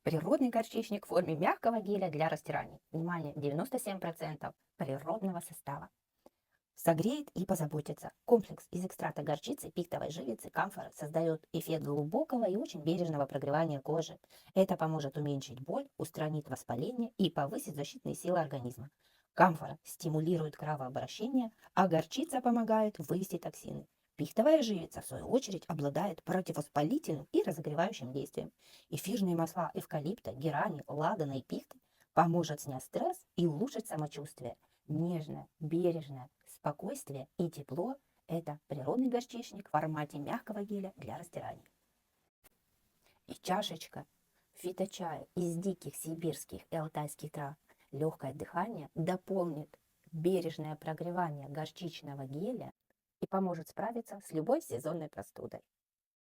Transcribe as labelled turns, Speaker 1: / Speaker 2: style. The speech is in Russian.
Speaker 1: Природный горчичник в форме мягкого геля для растираний. Внимание, 97% природного состава. Согреет и позаботится. Комплекс из экстракта горчицы, пихтовой живицы, камфоры создает эффект глубокого и очень бережного прогревания кожи. Это поможет уменьшить боль, устранить воспаление и повысить защитные силы организма. Камфора стимулирует кровообращение, а горчица помогает вывести токсины. Пихтовая живица, в свою очередь, обладает противовоспалительным и разогревающим действием. Эфирные масла эвкалипта, герани, ладана и пихты поможет снять стресс и улучшить самочувствие. Нежное, бережное спокойствие и тепло – это природный горчичник в формате мягкого геля для растираний. И чашечка фиточая из диких сибирских и алтайских трав, легкое дыхание дополнит бережное прогревание горчичного геля и поможет справиться с любой сезонной простудой.